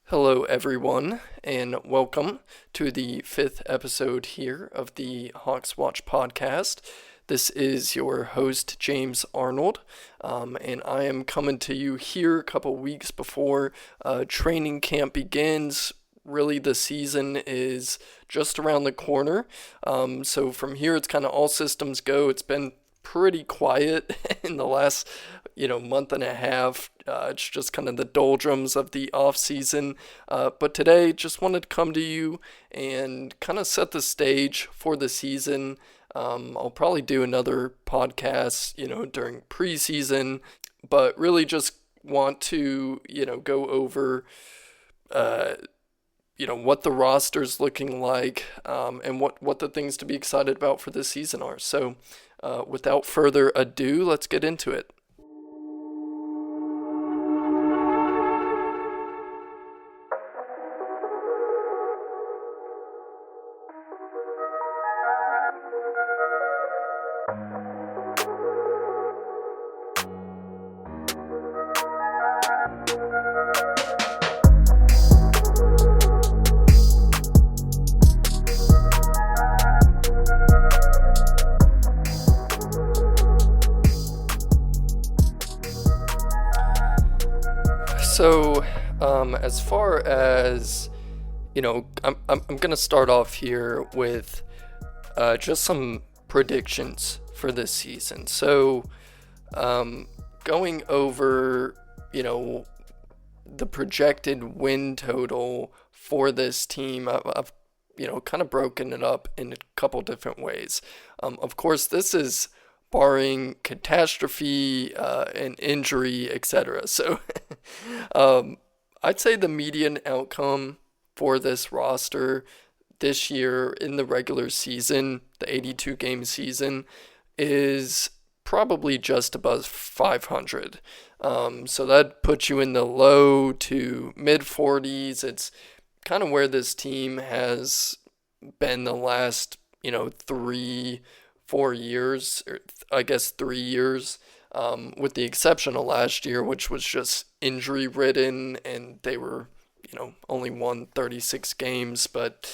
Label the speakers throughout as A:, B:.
A: Hello, everyone, and welcome to the fifth episode here of the Hawks Watch podcast. This is your host, James Arnold, and I am coming to you here a couple weeks before training camp begins. Really, the season is just around the corner, so from here it's kind of all systems go. It's been pretty quiet in the last month and a half. It's just kind of the doldrums of the off season. But today, just wanted to come to you and kind of set the stage for the season. I'll probably do another podcast, during preseason, but really just want to, go over, what the roster's looking like, and what the things to be excited about for this season are. So, without further ado, let's get into it. So, as far as, I'm going to start off here with just some predictions for this season. So, going over, the projected win total for this team, I've kind of broken it up in a couple different ways. Of course, this is barring catastrophe and injury, etc. So I'd say the median outcome for this roster this year in the regular season, the 82 game season, is probably just above 500. So that puts you in the low to mid 40s. It's kind of where this team has been the last, 3-4 years, or I guess 3 years, with the exception of last year, which was just injury ridden, and they were, only won 36 games. But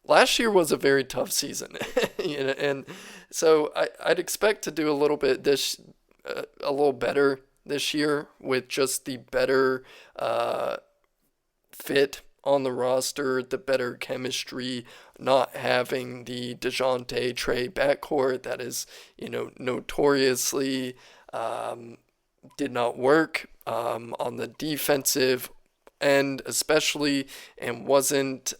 A: last year was a very tough season, and so I'd expect to do a little better this year with just the better fit on the roster, the better chemistry, not having the Dejounte Trae backcourt that is, notoriously did not work on the defensive end, especially, and wasn't,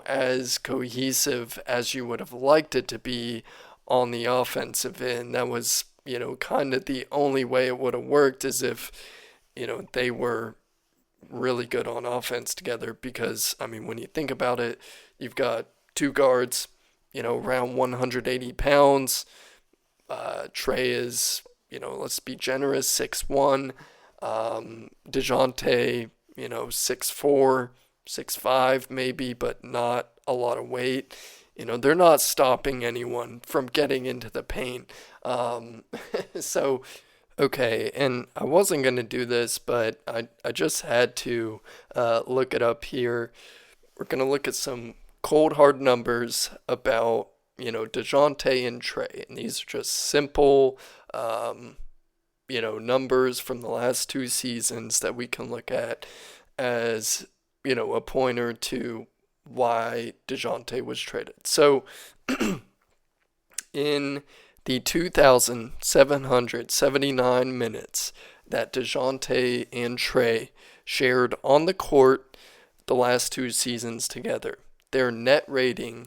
A: as cohesive as you would have liked it to be on the offensive end. That was, kind of the only way it would have worked, is if, they were really good on offense together. Because, when you think about it, you've got two guards, around 180 pounds. Trae is, let's be generous, 6'1". Dejounte, 6'4", 6'5", maybe, but not a lot of weight. They're not stopping anyone from getting into the paint. So, okay, and I wasn't going to do this, but I just had to look it up here. We're going to look at some cold hard numbers about, Dejounte and Trae. And these are just simple, numbers from the last two seasons that we can look at as, a pointer to why Dejounte was traded. So, in the 2,779 minutes that Dejounte and Trae shared on the court the last two seasons together, their net rating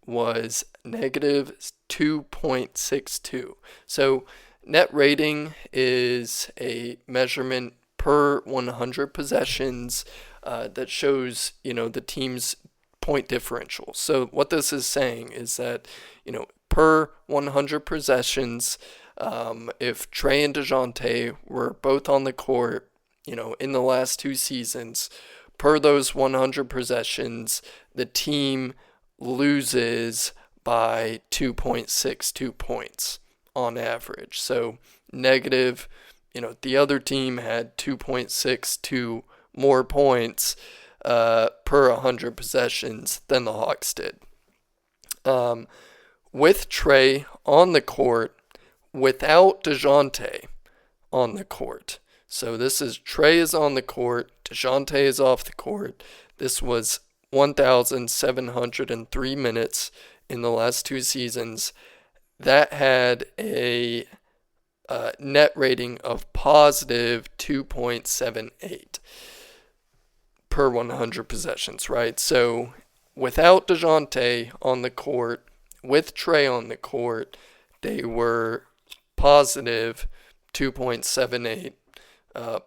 A: was negative 2.62. So net rating is a measurement per 100 possessions that shows, the team's point differential. So what this is saying is that, per 100 possessions, if Trae and Dejounte were both on the court, in the last two seasons, per those 100 possessions, the team loses by 2.62 points on average. So negative, the other team had 2.62 more points per 100 possessions than the Hawks did. With Trae on the court, without DeJounte on the court. So this is Trae is on the court, DeJounte is off the court. This was 1,703 minutes in the last two seasons. That had a net rating of positive 2.78 per 100 possessions, right? So without DeJounte on the court, with Trae on the court, they were positive 2.78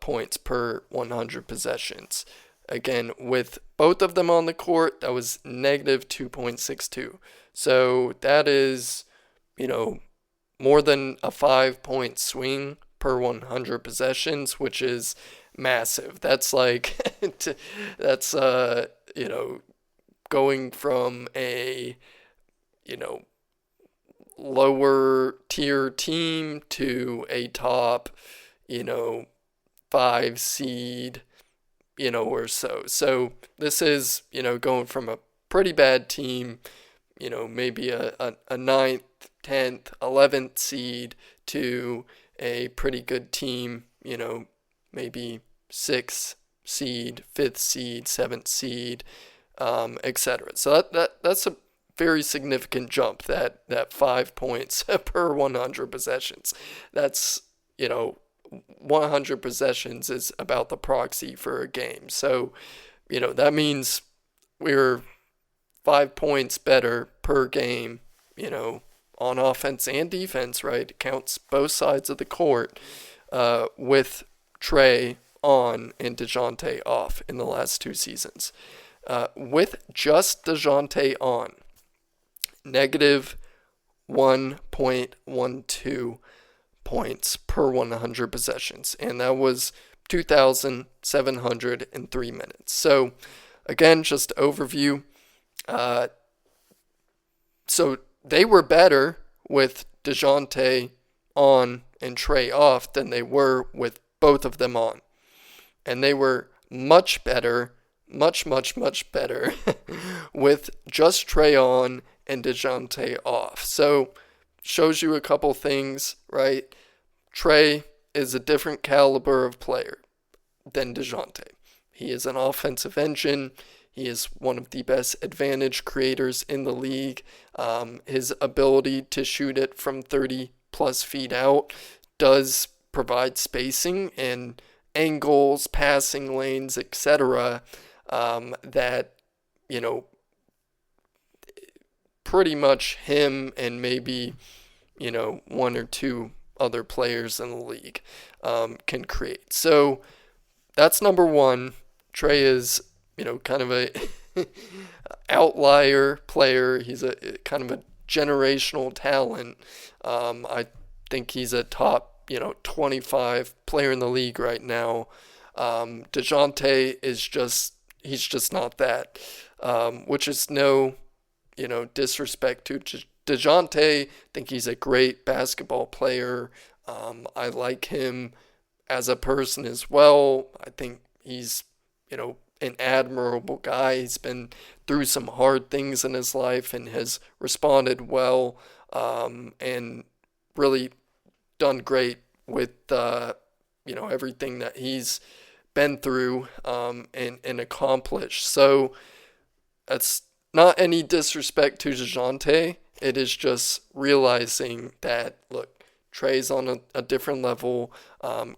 A: points per 100 possessions. Again, with both of them on the court, that was negative 2.62. So that is, more than a 5-point swing per 100 possessions, which is massive. That's like, that's, going from a, lower tier team to a top, 5 seed, or so. So this is, going from a pretty bad team, maybe a 9th, 10th, 11th seed to a pretty good team, maybe 6th seed, 5th seed, 7th seed, etc. So that's a very significant jump, that 5 points per 100 possessions. That's, 100 possessions is about the proxy for a game. So, that means we're 5 points better per game, on offense and defense, right? It counts both sides of the court, with Trae on and DeJounte off in the last two seasons. With just DeJounte on, negative 1.12 points per 100 possessions, and that was 2,703 minutes. So, again, just overview. So they were better with DeJounte on and Trae off than they were with both of them on. And they were much better, much better with just Trae on and DeJounte off. So shows you a couple things, right? Trae is a different caliber of player than DeJounte. He is an offensive engine. He is one of the best advantage creators in the league. His ability to shoot it from 30 plus feet out does provide spacing and angles, passing lanes, etc. That, pretty much him and maybe, one or two other players in the league can create. So that's number one. Trae is, kind of a outlier player. He's a kind of a generational talent. I think he's a top, 25 player in the league right now. DeJounte he's just not that, which is no, disrespect to DeJounte. I think he's a great basketball player. I like him as a person as well. I think he's, an admirable guy. He's been through some hard things in his life and has responded well, and really done great with, everything that he's been through, and accomplished. So that's not any disrespect to DeJounte. It is just realizing that, look, Trae's on a different level.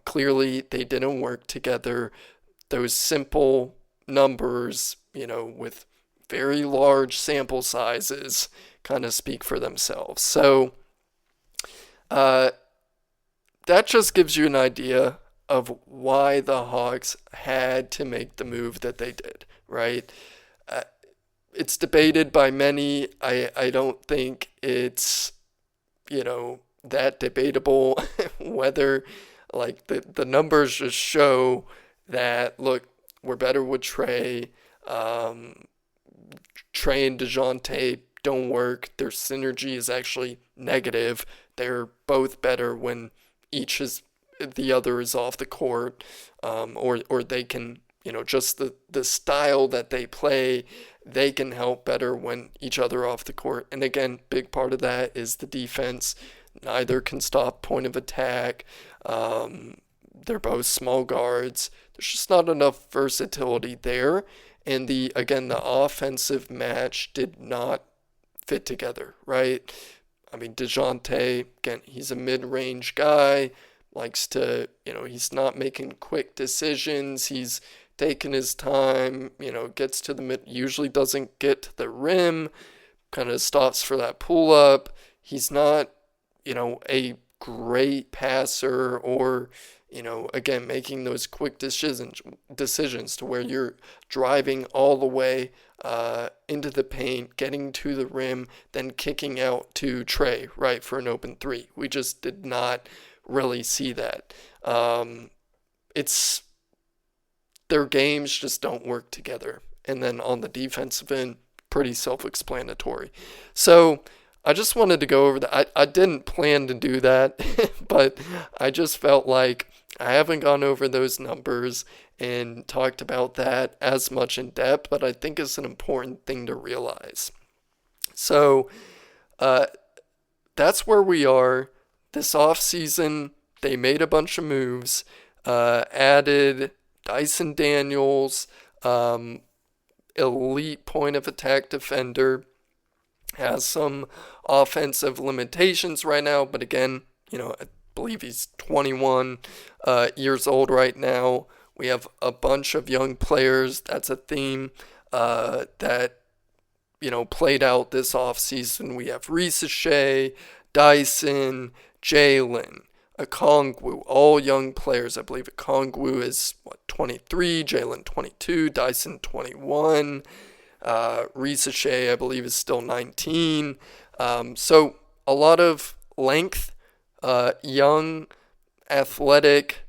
A: Clearly, they didn't work together. Those simple numbers, with very large sample sizes, kind of speak for themselves. So that just gives you an idea of why the Hawks had to make the move that they did, right? It's debated by many. I don't think it's, that debatable whether, like, the numbers just show that, look, we're better with Trae. Trae and DeJounte don't work. Their synergy is actually negative. They're both better when the other is off the court, or they can just the style that they play, they can help better when each other off the court. And again, big part of that is the defense. Neither can stop point of attack. They're both small guards. There's just not enough versatility there. And the offensive match did not fit together, right? I mean, Dejounte, again, he's a mid-range guy, likes to, he's not making quick decisions. He's taking his time, gets to the mid, usually doesn't get to the rim, kind of stops for that pull-up. He's not, a great passer or, again, making those quick decisions to where you're driving all the way into the paint, getting to the rim, then kicking out to Trae, right, for an open three. We just did not really see that. It's their games just don't work together. And then on the defensive end, pretty self-explanatory. So I just wanted to go over that. I didn't plan to do that, but I just felt like I haven't gone over those numbers and talked about that as much in depth, but I think it's an important thing to realize. So that's where we are. This offseason, they made a bunch of moves, added Dyson Daniels, elite point of attack defender, has some offensive limitations right now, but again, I believe he's 21 years old right now. We have a bunch of young players. That's a theme that, played out this offseason. We have Shea, Dyson, Jalen, Okongwu, all young players. I believe Okongwu is, 23, Jalen 22, Dyson 21. Shea, I believe, is still 19. So a lot of length, young, athletic,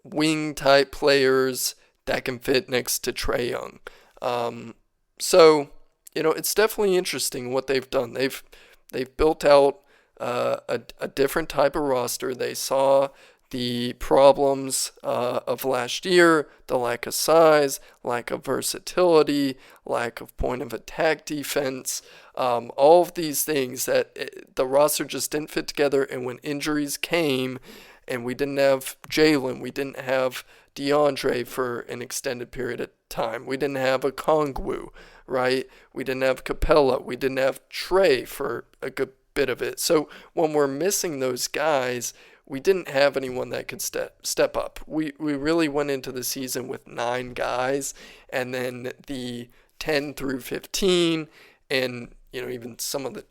A: wing type players that can fit next to Trae Young. So it's definitely interesting what they've done. They've built out a different type of roster. They saw the problems of last year, the lack of size, lack of versatility, lack of point of attack defense, all of these things that the roster just didn't fit together. And when injuries came and we didn't have Jalen, we didn't have DeAndre for an extended period of time, we didn't have a Okongwu, right? We didn't have Capella, we didn't have Trae for a good bit of it. So when we're missing those guys, we didn't have anyone that could step up. We really went into the season with 9 guys, and then the 10 through 15, and even some of the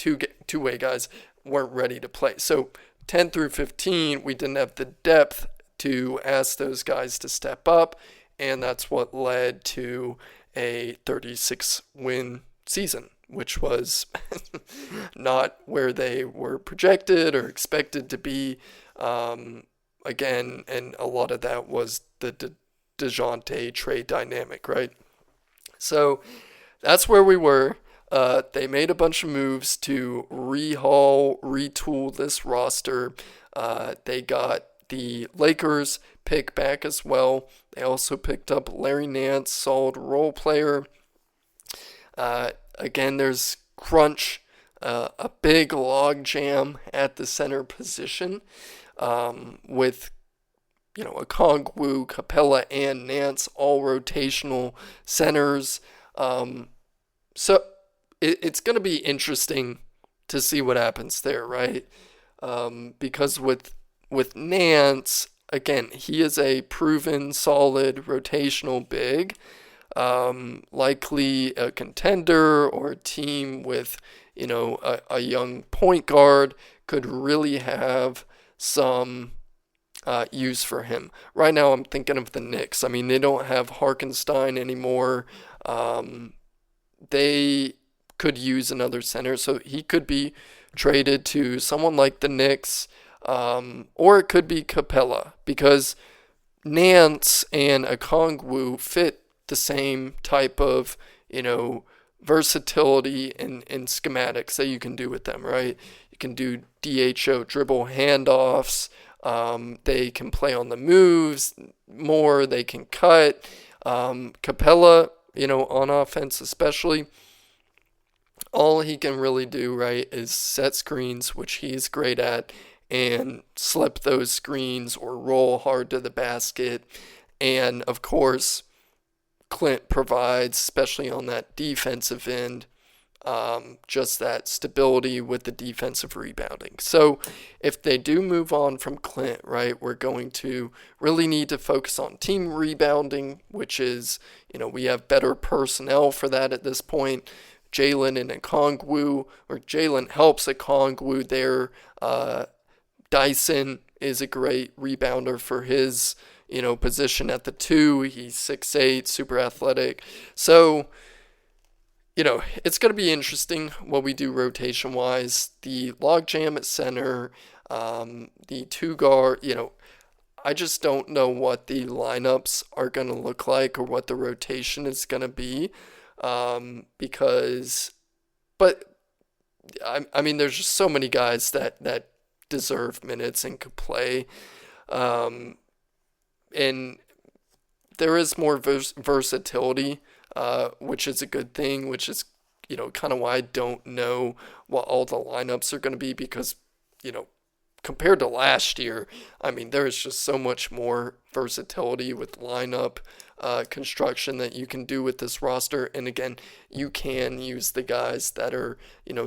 A: two-way guys weren't ready to play. So 10 through 15, we didn't have the depth to ask those guys to step up, and that's what led to a 36-win season, which was not where they were projected or expected to be. Again, and a lot of that was the Dejounte Trae dynamic, right? So that's where we were. They made a bunch of moves to retool this roster. They got the Lakers pick back as well. They also picked up Larry Nance, solid role player. Again, there's crunch, a big log jam at the center position. With Okongwu, Capella, and Nance, all rotational centers. So it's going to be interesting to see what happens there, right? Because with Nance, again, he is a proven, solid, rotational big. Likely a contender or a team with, a young point guard could really have some use for him. Right now, I'm thinking of the Knicks. I mean, they don't have Harkenstein anymore. They could use another center, so he could be traded to someone like the Knicks, or it could be Capella, because Nance and Okongwu fit the same type of, versatility and schematics that you can do with them, right? You can do DHO, dribble handoffs. They can play on the moves more. They can cut. Capella, on offense especially, all he can really do, right, is set screens, which he's great at, and slip those screens or roll hard to the basket. And of course, Clint provides, especially on that defensive end, just that stability with the defensive rebounding. So if they do move on from Clint, right, we're going to really need to focus on team rebounding, which is, we have better personnel for that at this point. Jalen and Okongwu, or Jalen helps Okongwu there. Dyson is a great rebounder for his, position at the 2. He's 6'8", super athletic. So, it's going to be interesting what we do rotation-wise. The logjam at center, the 2 guard, I just don't know what the lineups are going to look like or what the rotation is going to be. But I mean, there's just so many guys that deserve minutes and could play. And there is more versatility, which is a good thing, which is, kind of why I don't know what all the lineups are going to be because, compared to last year, I mean, there is just so much more versatility with lineup construction that you can do with this roster. And again, you can use the guys that are,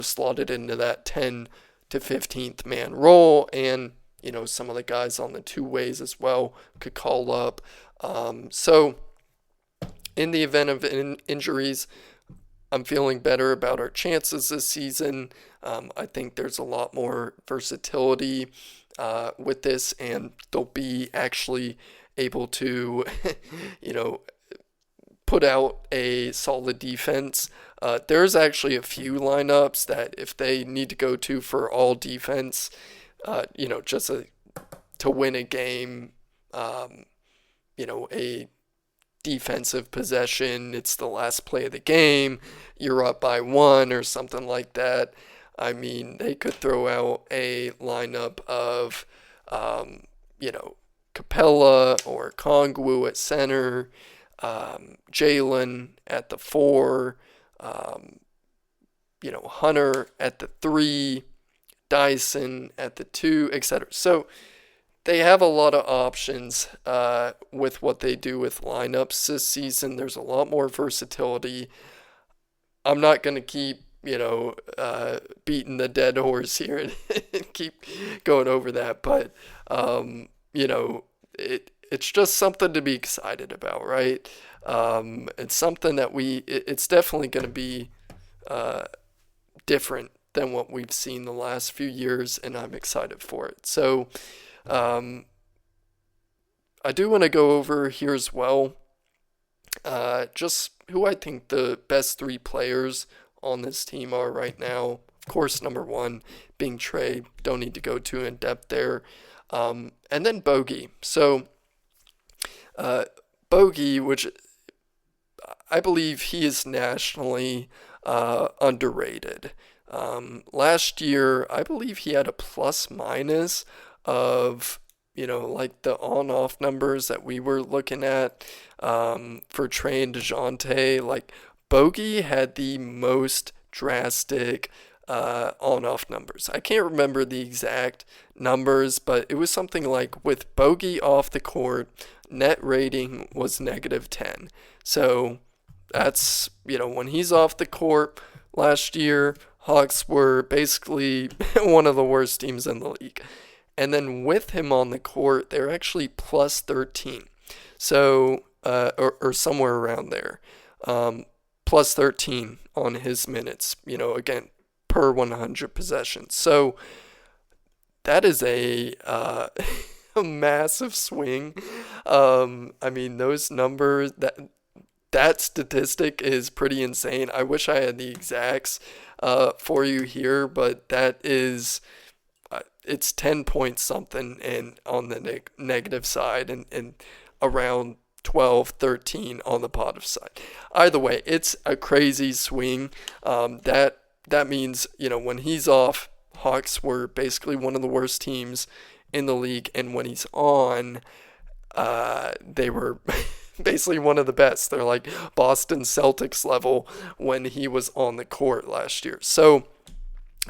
A: slotted into that 10 to 15th man role, and, some of the guys on the 2 ways as well could call up. So in the event of injuries, I'm feeling better about our chances this season. I think there's a lot more versatility with this, and they'll be actually able to, put out a solid defense. There's actually a few lineups that if they need to go to for all defense, just to win a game, a defensive possession, it's the last play of the game, you're up by 1 or something like that. I mean, they could throw out a lineup of, Capella or Kongwu at center, Jalen at the 4, Hunter at the 3, Dyson at the 2, etc. So they have a lot of options with what they do with lineups this season. There's a lot more versatility. I'm not going to keep, beating the dead horse here and keep going over that, but, it's just something to be excited about, right? It's something that it's definitely going to be different than what we've seen the last few years, and I'm excited for it. So, I do want to go over here as well, just who I think the best 3 players on this team are right now. Of course, number 1 being Trae. Don't need to go too in depth there. And then Bogey. So, Bogey, which I believe he is nationally underrated. Last year, I believe he had a plus minus of, like the on-off numbers that we were looking at for Trae and Dejounte. Like, Bogey had the most drastic on-off numbers. I can't remember the exact numbers, but it was something like with Bogey off the court, net rating was -10. So that's, when he's off the court last year, Hawks were basically one of the worst teams in the league. And then with him on the court, they're actually plus 13. So, or somewhere around there. Plus 13 on his minutes, again, per 100 possessions. So that is a massive swing. I mean, those numbers, that statistic is pretty insane. I wish I had the exacts for you here, but that is, it's 10 point something and on the negative side, and around 12, 13 on the positive side. Either way, it's a crazy swing. That means, when he's off, Hawks were basically one of the worst teams in the league, and when he's on, they were basically one of the best. They're like Boston Celtics level when he was on the court last year. So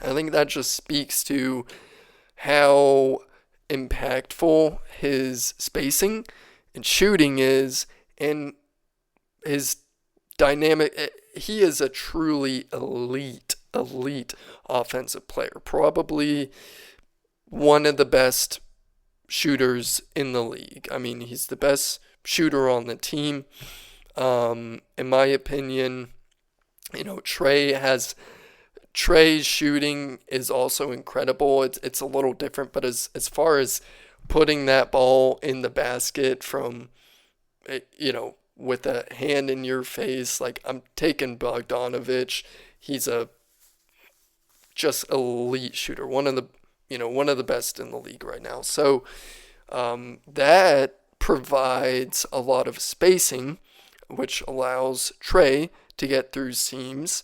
A: I think that just speaks to how impactful his spacing and shooting is, and his dynamic. He is a truly elite offensive player. Probably one of the best shooters in the league. I mean, he's the best shooter on the team. In my opinion, Trae's shooting is also incredible. It's a little different, but as far as putting that ball in the basket from, with a hand in your face, like I'm taking Bogdanovich. He's a just elite shooter, one of the best in the league right now. So that provides a lot of spacing, which allows Trae to get through seams.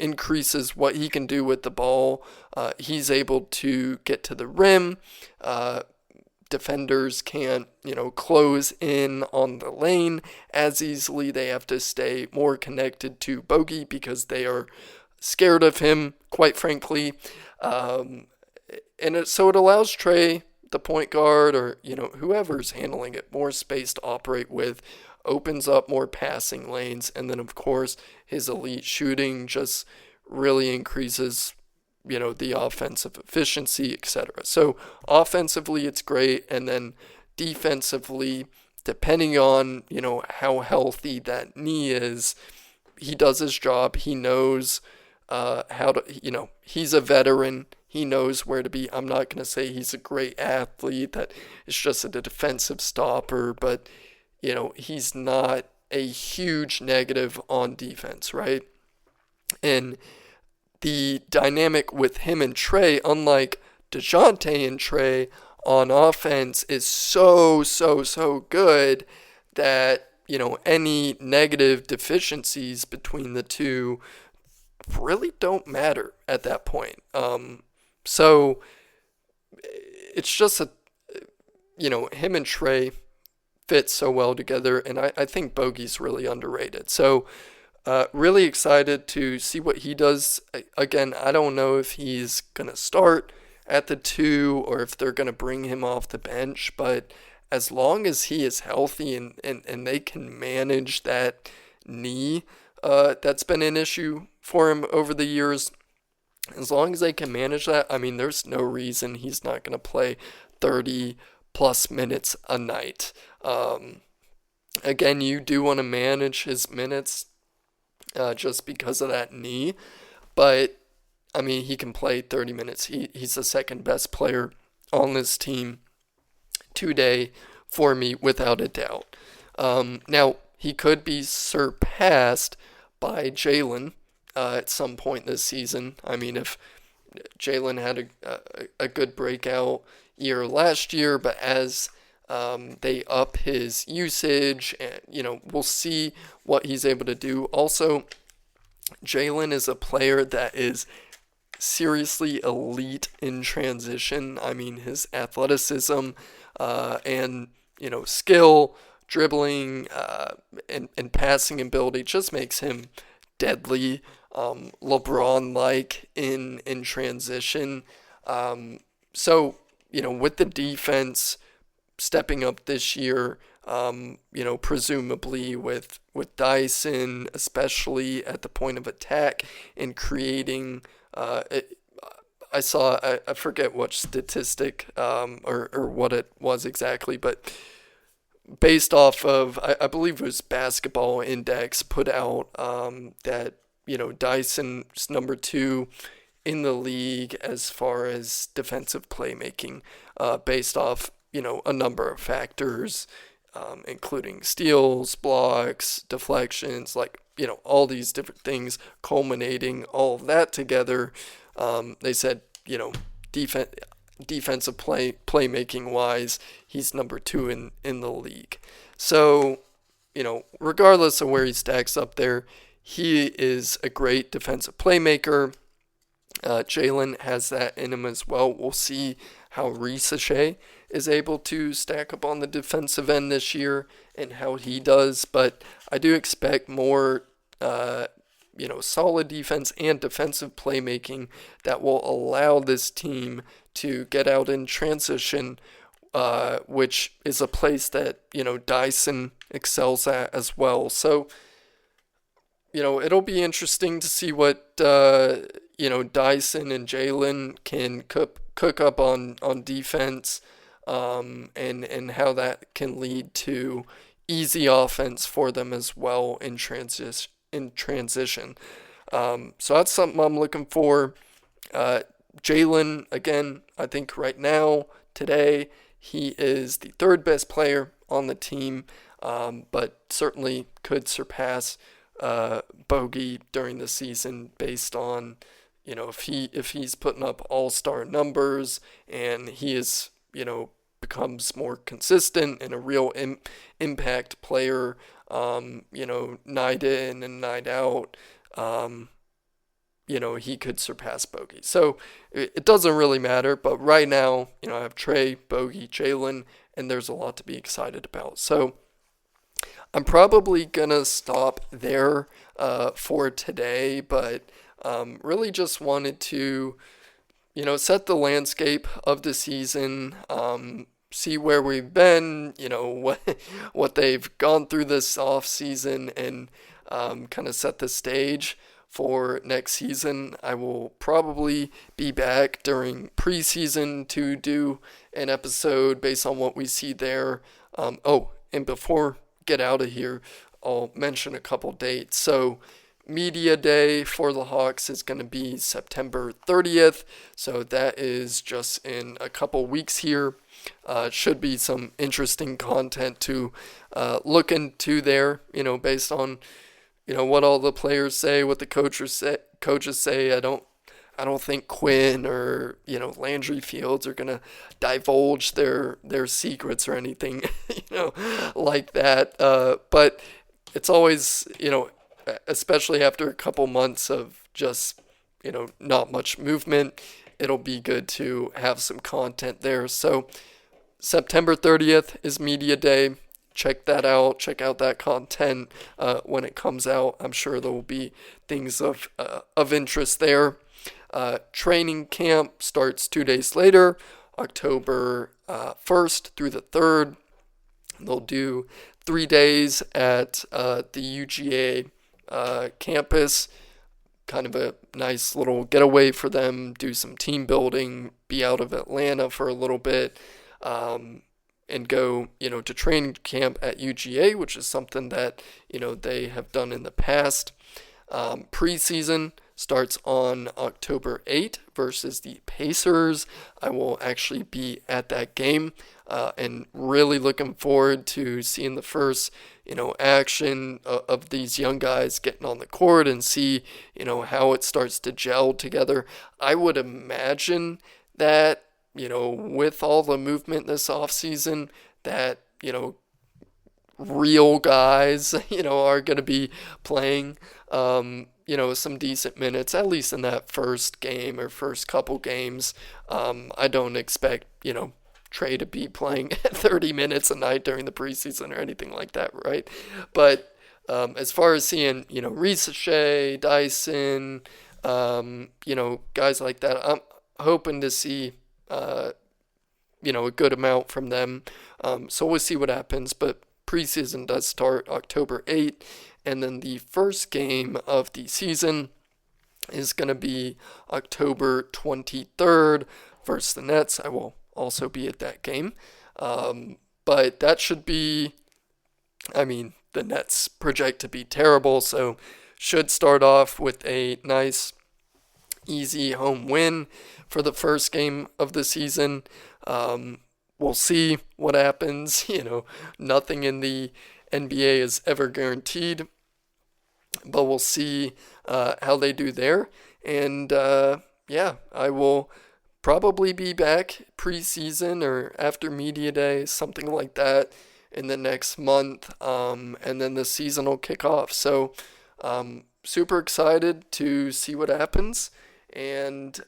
A: Increases what he can do with the ball. He's able to get to the rim. Defenders can't, close in on the lane as easily. They have to stay more connected to Bogey because they are scared of him, quite frankly. So it allows Trae, the point guard, or, whoever's handling it, more space to operate with, opens up more passing lanes, and then, of course, his elite shooting just really increases the offensive efficiency, etc. So offensively, it's great, and then defensively, depending on how healthy that knee is, he does his job. He knows how to. He's a veteran. He knows where to be. I'm not going to say he's a great athlete that is just a defensive stopper, but he's not a huge negative on defense, right? And the dynamic with him and Trae, unlike Dejounte and Trae on offense, is so good that, any negative deficiencies between the two really don't matter at that point. So it's just him and Trae fit so well together, and I think Bogey's really underrated. So really excited to see what he does. Again, I don't know if he's going to start at the 2 or if they're going to bring him off the bench, but as long as he is healthy and they can manage that knee that's been an issue for him over the years, as long as they can manage that, I mean, there's no reason he's not going to play 30 plus minutes a night. Again, you do want to manage his minutes just because of that knee, but I mean, he can play 30 minutes. He's the second best player on this team today for me, without a doubt. Now, he could be surpassed by Jalen at some point this season. I mean, if Jalen had a good breakout year last year, but as they up his usage, and we'll see what he's able to do. Also, Jalen is a player that is seriously elite in transition. I mean, his athleticism and skill, dribbling, and passing ability just makes him deadly, LeBron-like in transition. So with the defense stepping up this year, presumably with Dyson, especially at the point of attack, and creating. I saw, I forget what statistic or what it was exactly, but based off of, I believe it was Basketball Index put out that Dyson's number 2 in the league as far as defensive playmaking, based off a number of factors, including steals, blocks, deflections, all these different things, culminating all of that together. They said, defensive playmaking wise, he's number 2 in the league. So, regardless of where he stacks up there, he is a great defensive playmaker. Jalen has that in him as well. We'll see how Shea is able to stack up on the defensive end this year and how he does, but I do expect more, solid defense and defensive playmaking that will allow this team to get out in transition, which is a place that, Dyson excels at as well. So, it'll be interesting to see what, Dyson and Jalen can cook up on defense, and how that can lead to easy offense for them as well in transition. So that's something I'm looking for. Jalen, again, I think right now, today, he is the third best player on the team, but certainly could surpass Bogey during the season based on, if he's putting up all-star numbers and he is, becomes more consistent and a real impact player, night in and night out, he could surpass Bogey. So it doesn't really matter, but right now, I have Trae, Bogey, Jalen, and there's a lot to be excited about. So I'm probably going to stop there for today, but really just wanted to, set the landscape of the season, see where we've been, what they've gone through this off season, and kind of set the stage for next season. I will probably be back during preseason to do an episode based on what we see there. And before get out of here, I'll mention a couple dates. So Media Day for the Hawks is going to be September 30th. So that is just in a couple weeks here. Should be some interesting content to look into there, based on, what all the players say, what the coaches say. I don't think Quinn or, Landry Fields are going to divulge their secrets or anything, like that. But it's always, especially after a couple months of just, not much movement, it'll be good to have some content there. So September 30th is Media Day. Check that out. Check out that content when it comes out. I'm sure there will be things of interest there. Training camp starts 2 days later, October 1st through the 3rd. They'll do 3 days at the UGA campus. Kind of a nice little getaway for them, do some team building, be out of Atlanta for a little bit, and go, to training camp at UGA, which is something that, they have done in the past. Preseason starts on October 8th versus the Pacers. I will actually be at that game, and really looking forward to seeing the first, action of these young guys getting on the court and see, how it starts to gel together. I would imagine that, with all the movement this offseason, that, real guys, are going to be playing, some decent minutes, at least in that first game or first couple games. I don't expect, Trae to be playing 30 minutes a night during the preseason or anything like that, right? But as far as seeing, Shea, Dyson, guys like that, I'm hoping to see, a good amount from them. So we'll see what happens, but preseason does start October 8th, and then the first game of the season is going to be October 23rd versus the Nets. I will also be at that game. But that should be, the Nets project to be terrible, so should start off with a nice, easy home win for the first game of the season. We'll see what happens. Nothing in the NBA is ever guaranteed, but we'll see how they do there. And I will probably be back preseason or after Media Day, something like that, in the next month, and then the season will kick off. So super excited to see what happens, and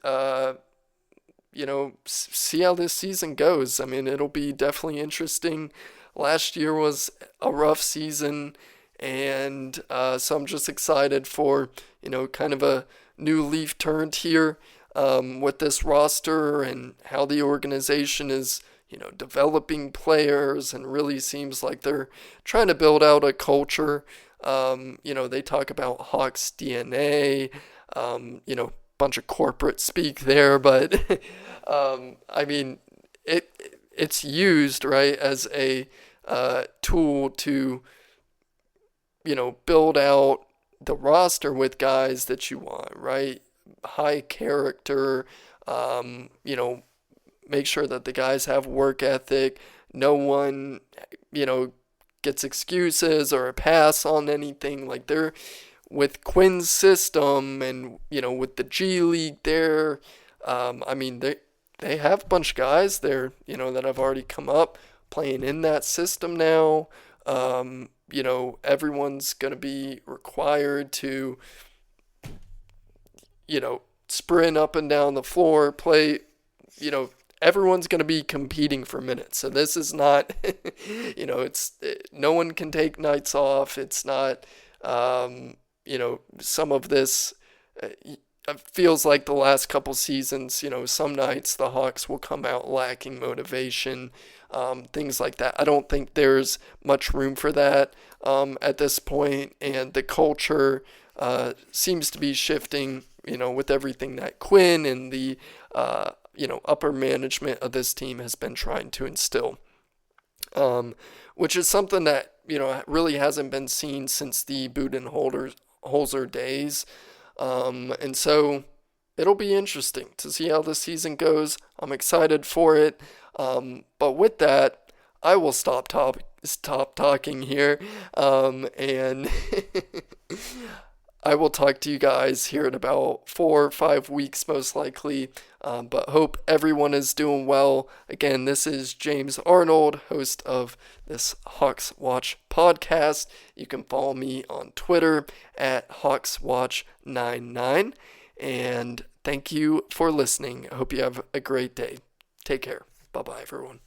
A: see how this season goes. I mean, it'll be definitely interesting. Last year was a rough season, and so I'm just excited for, kind of a new leaf turned here with this roster and how the organization is, developing players, and really seems like they're trying to build out a culture. They talk about Hawks DNA, bunch of corporate speak there, but I mean, it's used, right, as a tool to, build out the roster with guys that you want, right? High character, make sure that the guys have work ethic. No one, gets excuses or a pass on anything. Like, they're with Quinn's system and, with the G League there. I mean, they have a bunch of guys there, that have already come up playing in that system now. Everyone's going to be required to, sprint up and down the floor, play, everyone's going to be competing for minutes. So this is not, no one can take nights off. It's not, some of this feels like the last couple seasons, some nights the Hawks will come out lacking motivation, things like that. I don't think there's much room for that at this point, and the culture seems to be shifting, with everything that Quinn and the, upper management of this team has been trying to instill, which is something that, really hasn't been seen since the Budenholzer days. And so it'll be interesting to see how this season goes. I'm excited for it. But with that, I will stop talking here. And I will talk to you guys here in about 4 or 5 weeks, most likely. But hope everyone is doing well. Again, this is James Arnold, host of this Hawks Watch podcast. You can follow me on Twitter at HawksWatch99. And thank you for listening. I hope you have a great day. Take care. Bye-bye, everyone.